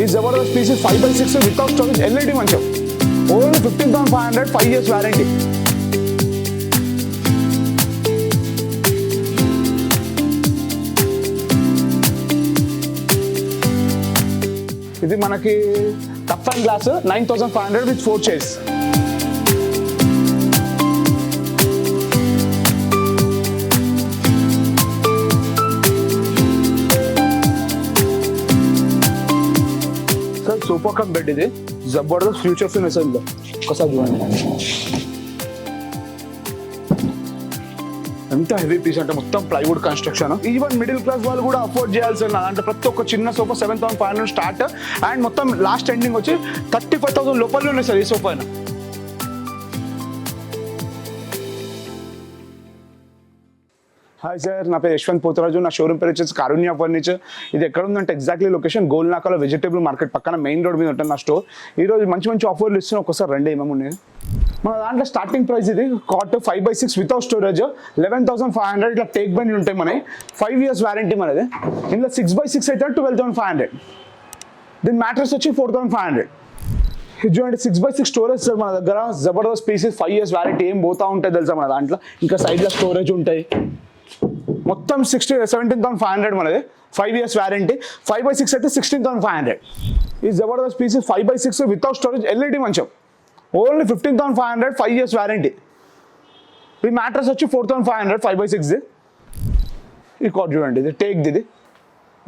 ఈ జబర్దస్త్ piece 5/6 without storage LED మంచం. Only 15,500, 5 years warranty. ఇది మనకి tough and glass 9,500 with 4 chairs. Sir sofa cum bed ఇది జబర్దస్త్ ఫ్యూచర్స్ ఉన్నాయి సార్. ఇందులో ఒకసారి చూడండి ఎంత హెవీ పీస్ అంటే మొత్తం plywood construction. Even middle class వాళ్ళు కూడా అఫోర్డ్ చేయాల్సిన అంటే ప్రతి ఒక్క చిన్న సోఫా 7,500 స్టార్ట్ అండ్ మొత్తం లాస్ట్ ఎండింగ్ వచ్చి 35,000 లోపలనే ఉన్నాయి సార్ ఈ సోఫా. హాయ్ సార్, నా పేరు 𝗚𝗚𝗙𝗂𝗍. నా షోరూమ్ పేరు వచ్చేసి కారుణ్య ఫర్నిచర్. ఇది ఎక్కడ ఉందంటే ఎగ్జాక్ట్లీ లొకేషన్ గోల్నాకాలో వెజిటేబుల్ మార్కెట్ పక్కన మెయిన్ రోడ్ మీద ఉంటుంది నా స్టోర్. ఈరోజు మంచి మంచి ఆఫర్లు ఇస్తున్నాం. ఒకసారి రండి ఏమేమి ఉన్నాయి. మన దాంట్లో స్టార్టింగ్ ప్రైస్ ఇది కాట్ 5/6 వితౌట్ స్టోరేజ్ 11,500. ఇట్లా టేక్ బండ్లు ఉంటాయి మనకి. 5 years వారంటీ మనది. ఇందులో 6/6 అయితే 12,500. దీని మ్యాట్రెస్ వచ్చి 4,500. ఇది చూడండి 6/6 స్టోరేజ్ సార్ మన దగ్గర. జబర్దస్త్ పీసెస్ 5 years వారంటీ ఏం పోతా ఉంటాయి తెలుసా మన దాంట్లో. ఇంకా సైడ్లో స్టోరేజ్ ఉంటాయి. మొత్తం 17,500 మనది. 5 years వారంటీ. 5/6 అయితే 16,500. ఈ జబర్దస్త్ పీసెస్ 5/6 వితౌట్ స్టోరేజ్ ఎల్ఈడి మంచం. Only 15,500, 5 years warranty. ఈ మ్యాట్రెస్ వచ్చి 4,500, 5/6. ఈ కాట్ చూడండి, ఇది టేక్ ఇది.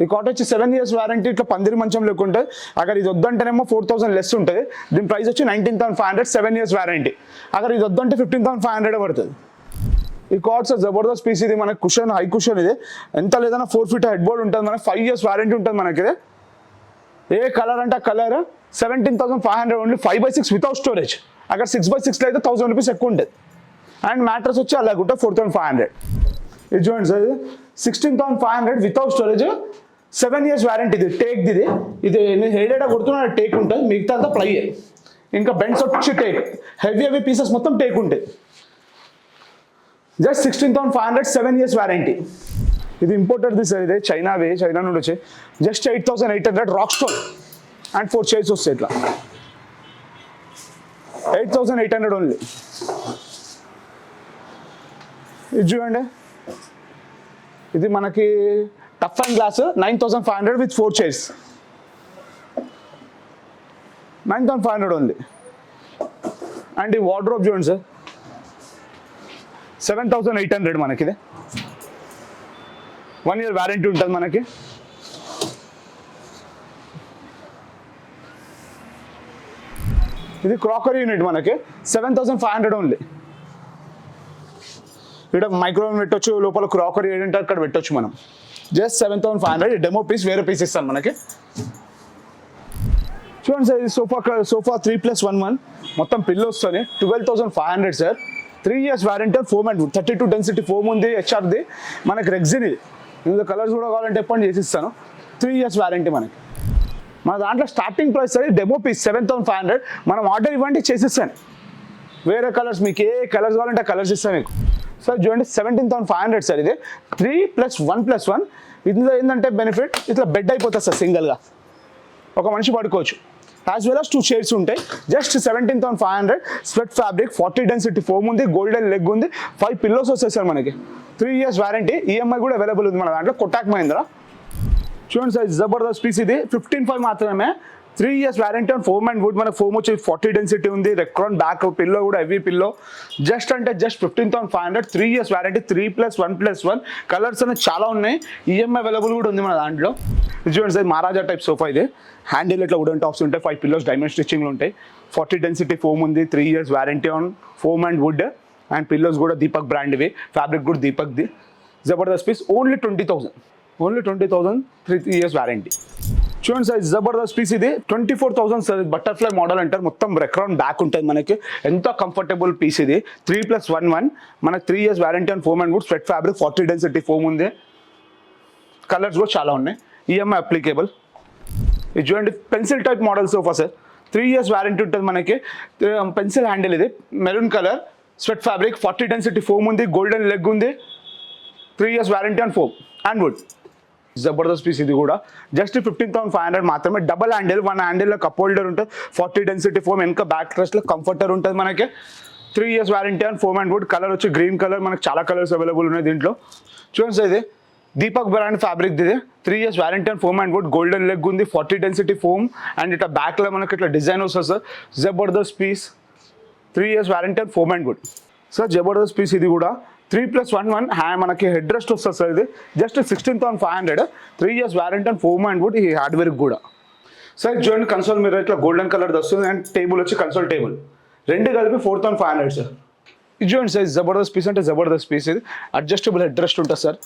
ఈ కాట్ వచ్చి 7 years వారంటీ. ఇట్లా పందిరి మంచం లేకుంటే అगर ఇది వద్దంటేనేమో 4,000 లెస్ ఉంటుంది. దీని ప్రైస్ వచ్చి 19,500, 7 years వారంటీ. అगर ఇది వద్దంటే 15,500 పడుతుంది. ఈ కాట్స్ జబర్దస్త్ పీస్ ఇది మనకి కుషన్, హై కుషన్. ఇది ఎంత లేదన్నా 4 feet హెడ్ బోర్డ్ ఉంటుంది మనకి. 5 years వారంటీ ఉంటుంది మనకి. ఇది ఏ కలర్ అంటే ఆ కలర్ 17,500 ఓన్లీ. 5/6 without storage. అక్కడ 6/6 అయితే 1,000 రూపీస్ ఎక్కువ ఉంటుంది. అండ్ మ్యాట్రెస్ వచ్చి అలాగుంటే 4,500. ఇది చూడండి సార్, ఇది 16,500 వితౌట్ స్టోరేజ్ 7 years వారంటీ. ఇది టేక్ ఇది. ఇది నేను హెడేడా కొడుతున్నా టేక్ ఉంటుంది, మిగతా అంతా ప్లై. ఇంకా బెండ్స్ వచ్చి టేక్. హెవీ పీసెస్ మొత్తం టేక్ ఉంటాయి. Just 16,500, 7 years warranty. ఇది ఇంపోర్టెడ్ది సార్. ఇది చైనా నుండి వచ్చి just 8,800 rock stone and 4 chairs వస్తాయి. ఇట్లా 8,800 ఓన్లీ. ఇది చూడండి, ఇది మనకి tough and glass 9,500 with 4 chairs. 9,500 only. And ఈ వార్డ్రోబ్ చూడండి సార్, 7,800 మనకి. ఇది 1 year వారంటీ ఉంటుంది మనకి. ఇది క్రాకరీ యూనిట్ మనకి 7,500 ఓన్లీ. ఇక్కడ మైక్రోవేవ్ పెట్టొచ్చు, లోపల క్రాకరీ ఏంటంటే అక్కడ పెట్టొచ్చు మనం. జస్ట్ 7,500. డెమో పీస్ వేరే పీస్ ఇస్తాను మనకి. చూడండి సార్, ఇది సోఫా 3+1 మొత్తం పిల్లోస్తోని 12,500 sir. 3 years warranty. Foam and 32 density foam ఉంది. హెచ్ఆర్ది మనకి. రెగ్జిన్ ఇది. ఇందులో కలర్స్ కూడా కావాలంటే ఎప్పుడు చేసిస్తాను. 3 years వారంటీ మనకి. మన దాంట్లో స్టార్టింగ్ ప్రైస్ అది డెమో పీస్ 7,500. మనం ఆర్డర్ ఇవ్వండి చేసిస్తాను. వేరే కలర్స్ మీకు ఏ కలర్స్ కావాలంటే కలర్స్ ఇస్తాను మీకు. సార్ చూడండి 17,500 సార్. ఇది 3+1+1. ఇందులో ఏంటంటే బెనిఫిట్, ఇట్లా బెడ్ అయిపోతుంది సార్ సింగిల్గా. ఒక మనిషి పడుకోవచ్చు. యాజ్ వెల్ as 2 chairs ఉంటాయి. Just 17,500. Sweat fabric, 40 density foam ఉంది. గోల్డెన్ లెగ్ ఉంది. 5 pillows వస్తాయి సార్ మనకి. 3 years వారంటీ. ఈఎంఐ కూడా అవైలబుల్ ఉంది మన దాంట్లో. కొటాక్ మహీంద్రా. చూడండి సార్, జబర్దస్త్ పీస్ ఇది 15,500 మాత్రమే. 3 years warranty on foam and wood. మనకు ఫోమ్ వచ్చి 40 డెన్సిటీ ఉంది. రెక్రాన్ బ్యాక్ పిల్లో కూడా హెవీ పిల్లో. జస్ట్ అంటే జస్ట్ 15,500. 3 years warranty. 3+1+1 కలర్స్ అనేవి చాలా ఉన్నాయి. ఈఎంఐ అవైలబుల్ కూడా ఉంది మన దాంట్లో. ఇది చూడండి సార్, మహారాజా టైప్ సోఫా ఇది. హ్యాండిల్ ఇట్లా వుడెన్ టాప్స్ ఉంటాయి. 5 pillows డైమండ్ స్టిచ్చింగ్లు ఉంటాయి. 40 డెన్సిటీ ఫోమ్ ఉంది. 3 years warranty on foam and wood. And pillows కూడా దీపక్ బ్రాండ్వి. ఫ్యాబ్రిక్ కూడా దీపక్ది. జబర్దస్త్ piece only 20,000. Only 20,000. 3 years warranty. చూడండి సార్, జబర్దస్త్ పీస్ ఇది 24,000 సార్. బటర్ఫ్లై మోడల్ అంటారు. మొత్తం రెక్రాన్ బ్యాక్ ఉంటుంది మనకి. ఎంత కంఫర్టబుల్ పీస్ ఇది. 3+1 మనకి 3 years warranty on foam and wood. Suede fabric, 40 density foam ఉంది. కలర్స్ కూడా చాలా ఉన్నాయి. EMI applicable. ఇది చూడండి pencil type model sofa sir. 3 years warranty ఉంటుంది మనకి. పెన్సిల్ హ్యాండిల్ ఇది. Maroon colour. Suede fabric, 40 density foam ఉంది. గోల్డెన్ లెగ్ ఉంది. 3 years warranty on foam and wood. జబర్దస్త్ పీస్ ఇది కూడా జస్ట్ 15,500 మాత్రమే. డబల్ హ్యాండిల్, వన్ హ్యాండిల్లో కప్ హోల్డర్ ఉంటుంది, 40 డెన్సిటీ ఫోమ్, వెనక బ్యాక్ రెస్ట్లో కంఫర్టర్ ఉంటుంది మనకి. 3 years warranty and foam and wood. Colour వచ్చి గ్రీన్ కలర్, మనకి చాలా కలర్స్ అవైలబుల్ ఉన్నాయి దీంట్లో. చూడండి సార్, ఇది దీపక్ బ్రాండ్ ఫ్యాబ్రిక్ ఇది. 3 years warranty and foam and wood. Golden leg ఉంది, 40 డెన్సిటీ ఫోమ్ అండ్ ఇట్లా బ్యాక్లో మనకి ఇట్లా డిజైన్ వస్తుంది సార్. జబర్దస్త్ piece, 3 years warranty and foam and wood. Sir జబర్దస్త్ పీస్ ఇది కూడా 3+1 మనకి హెడ్ రెస్ట్ వస్తుంది సార్. ఇది just 16,500. 3 years warranty and foam and wood. ఈ హార్డ్వేర్ కూడా సార్ చూడండి, కన్సోల్ మీరు ఇట్లా గోల్డెన్ కలర్ వస్తుంది అండ్ టేబుల్ వచ్చి కన్సోల్ టేబుల్, రెండు కలిపి 4,500 సార్. ఇది చూడండి సార్, జబర్దస్త్ పీస్ అంటే జబర్దస్త్ పీస్. ఇది అడ్జస్టబుల్ హెడ్ రెస్ట్ ఉంటుంది సార్.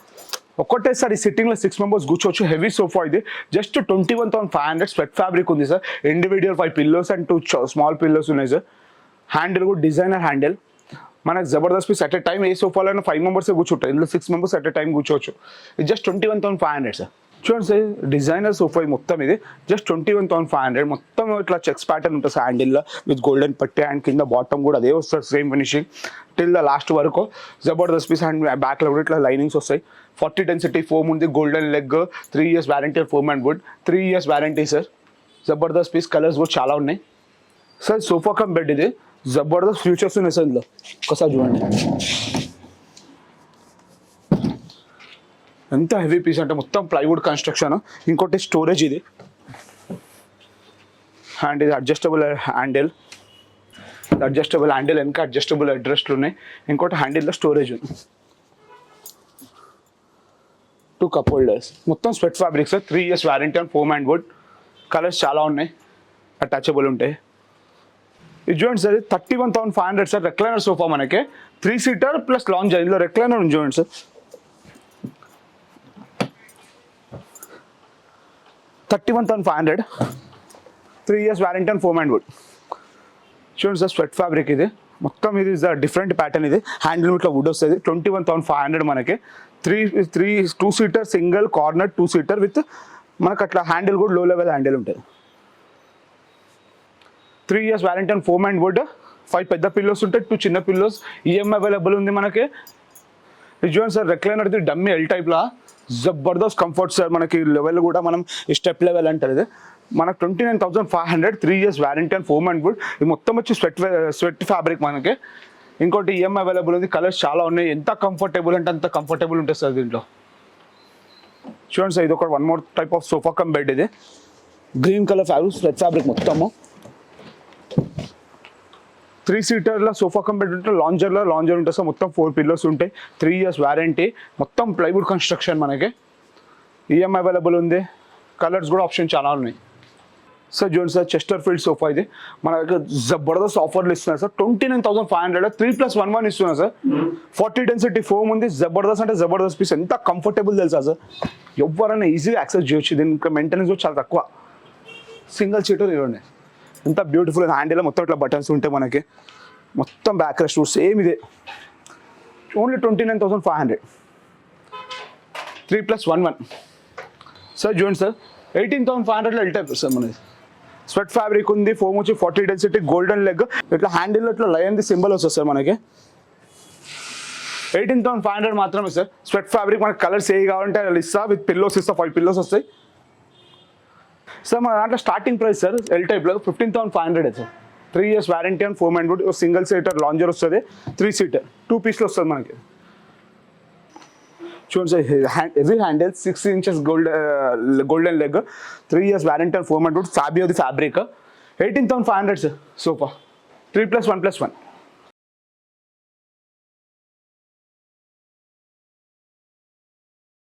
ఒక్కటేసారి ఈ సిట్టింగ్లో 6 members కూర్చోవచ్చు. హెవీ సోఫా ఇది జస్ట్ 21,500. స్వెట్ ఫ్యాబ్రిక్ ఉంది sir. Individual 5 pillows and 2 small pillows ఉన్నాయి సార్. హ్యాండిల్ కూడా డిజైనర్ హ్యాండిల్. మనకు జబర్దస్త్ పీస్ అట్ ఎ టైం ఏ సోఫాలో 5 members కూర్చుంటారు, ఇందులో 6 members అట్ ఎ టైం కూర్చోవచ్చు. ఇది జస్ట్ 21,500 సార్. చూడండి సార్, డిజైనర్ సోఫా మొత్తం ఇది జస్ట్ 21,500. మొత్తం ఇట్లా చెక్స్ ప్యాటర్న్ ఉంటుంది సార్ హ్యాండిల్లో విత్ గోల్డెన్ పట్టే అండ్ కింద బాటమ్ కూడా అదే వస్తుంది same finishing till the last వరకు. జబర్దస్త్ పీస్ అండ్ బ్యాక్లో కూడా ఇట్లా లైనింగ్స్ వస్తాయి. 40 డెన్సిటీ ఫోమ్ ఉంది, golden leg, 3 years warranty foam and wood. 3 years warranty sir. జబర్దస్త్ పీస్ కలర్స్ కూడా చాలా ఉన్నాయి సార్. సోఫా కమ్ బెడ్ ఇది. జబర్దస్త్ ఫ్యూచర్స్ ఉన్నాయి సార్ ఇందులో, ఒకసారి చూడండి. ఎంత హెవీ పీస్ అంటే మొత్తం ప్లైవుడ్ కన్స్ట్రక్షన్. ఇంకోటి స్టోరేజ్ ఇది అండ్ ఇది అడ్జస్టబుల్ హ్యాండిల్. అడ్జస్టబుల్ హ్యాండిల్ వెనక అడ్జస్టబుల్ అడ్రెస్ట్లు ఉన్నాయి. ఇంకోటి హ్యాండిల్లో స్టోరేజ్ ఉంది. 2 cup holders. మొత్తం sweat fabric sir. 3 years warranty and foam and wood. Colours చాలా ఉన్నాయి, అటాచబుల్ ఉంటాయి. ఇది చూడండి సార్, 31,500 సార్. రెక్లైనర్ సోఫా మనకి 3-seater ప్లస్ లాంజర్. ఇందులో రెక్లైనర్ ఉంది చూడండి sir. 31,500. 3 years warranty and foam and wood. చూడండి సార్, స్వెట్ ఫ్యాబ్రిక్ ఇది మొత్తం. ఇది డిఫరెంట్ ప్యాటర్న్. ఇది హ్యాండిల్ ఇట్లా వుడ్ వస్తుంది. 21,500 మనకి. 2-seater single corner, 2-seater with మనకు అట్లా హ్యాండిల్ కూడా లో లెవెల్ హ్యాండిల్ ఉంటుంది. 3 years warranty and foam and wood. 5 పెద్ద పిల్లోస్ ఉంటాయి, 2 చిన్న పిల్లోస్. ఈఎంఐ అవైలబుల్ ఉంది మనకి. ఇది చూడండి సార్, రెక్లైనర్ ఇది డమ్మీ ఎల్ టైప్లా. జబర్దస్త్ కంఫర్ట్ సార్. మనకి లెవెల్ కూడా మనం స్టెప్ లెవెల్ అంటారు ఇది. మనకు 29,500. 3 years warranty and foam and wood. ఇది మొత్తం వచ్చి స్వెట్ ఫ్యాబ్రిక్ మనకి. ఇంకోటి ఈఎంఐ అవైలబుల్ ఉంది. కలర్స్ చాలా ఉన్నాయి. ఎంత కంఫర్టబుల్ అంటే అంత కంఫర్టబుల్ ఉంటుంది సార్ దీంట్లో. చూడండి సార్, ఇది ఒక 1 more type of sofa cum bed. ఇది green colour fabric, suede fabric మొత్తము. 3-seaterలో సోఫా కమ్ బెడ్ ఉంటుంది. లాంజర్ ఉంటుంది సార్. మొత్తం 4 pillows ఉంటాయి. 3 years వారంటీ. మొత్తం ప్లైవుడ్ కన్స్ట్రక్షన్ మనకి. ఈఎంఐ అవైలబుల్ ఉంది. కలర్స్ కూడా ఆప్షన్ చాలా ఉన్నాయి సార్. చూడండి సార్, చెస్టర్ ఫీల్డ్ సోఫా ఇది మన దగ్గర జబర్దస్త్ ఆఫర్లు ఇస్తున్నారు సార్. 29,500. 3+1 ఇస్తున్నారు సార్. 40 డెన్సిటీ ఫోమ్ ఉంది. జబర్దస్త్ అంటే జబర్దస్త్ పీస్. ఎంత కంఫర్టబుల్ తెలుసా సార్. ఎవరైనా ఈజీగా యాక్సెస్ చేయొచ్చు. దీనికి మెయింటెనెన్స్ కూడా చాలా తక్కువ. సింగిల్ సీటర్ ఇవ్వండి. ఎంత బ్యూటిఫుల్. హ్యాండిల్ మొత్తం ఇట్లా బటన్స్ ఉంటాయి మనకి. మొత్తం బ్యాక్ రెస్ట్ సేమ్ ఇదే. ఓన్లీ 29,500. 3+1 సార్. చూడండి సార్, 18,500లో ఎల్ టైప్ సార్ మనది. స్వెట్ ఫ్యాబ్రిక్ ఉంది. ఫోమ్ వచ్చి 40 డెన్సిటీ, గోల్డెన్ లెగ్. ఇట్లా హ్యాండిల్లో ఇట్లా లయన్ ది సింబల్ వస్తుంది సార్ మనకి. 18,500 మాత్రమే సార్. స్వెట్ ఫ్యాబ్రిక్ మనకి కలర్స్ ఏ కావాలంటే అలా ఇస్తా. విత్ పిల్లోస్ ఇస్తా. 5 pillows వస్తాయి సార్. మన దాంట్లో స్టార్టింగ్ ప్రైస్ సార్ ఎల్ టైప్లో 15,500 sir. 3 years warranty and foam and wood. Single seater lounger వస్తుంది. 3-seater 2 pieceలో వస్తుంది మనకి. చూడండి sir, heavy handle, 6 inches golden leg. 3 years warranty and foam and wood. ఫ్యాబియోది ఫ్యాబ్రిక్. 18,500 sir sofa. 3+1+1.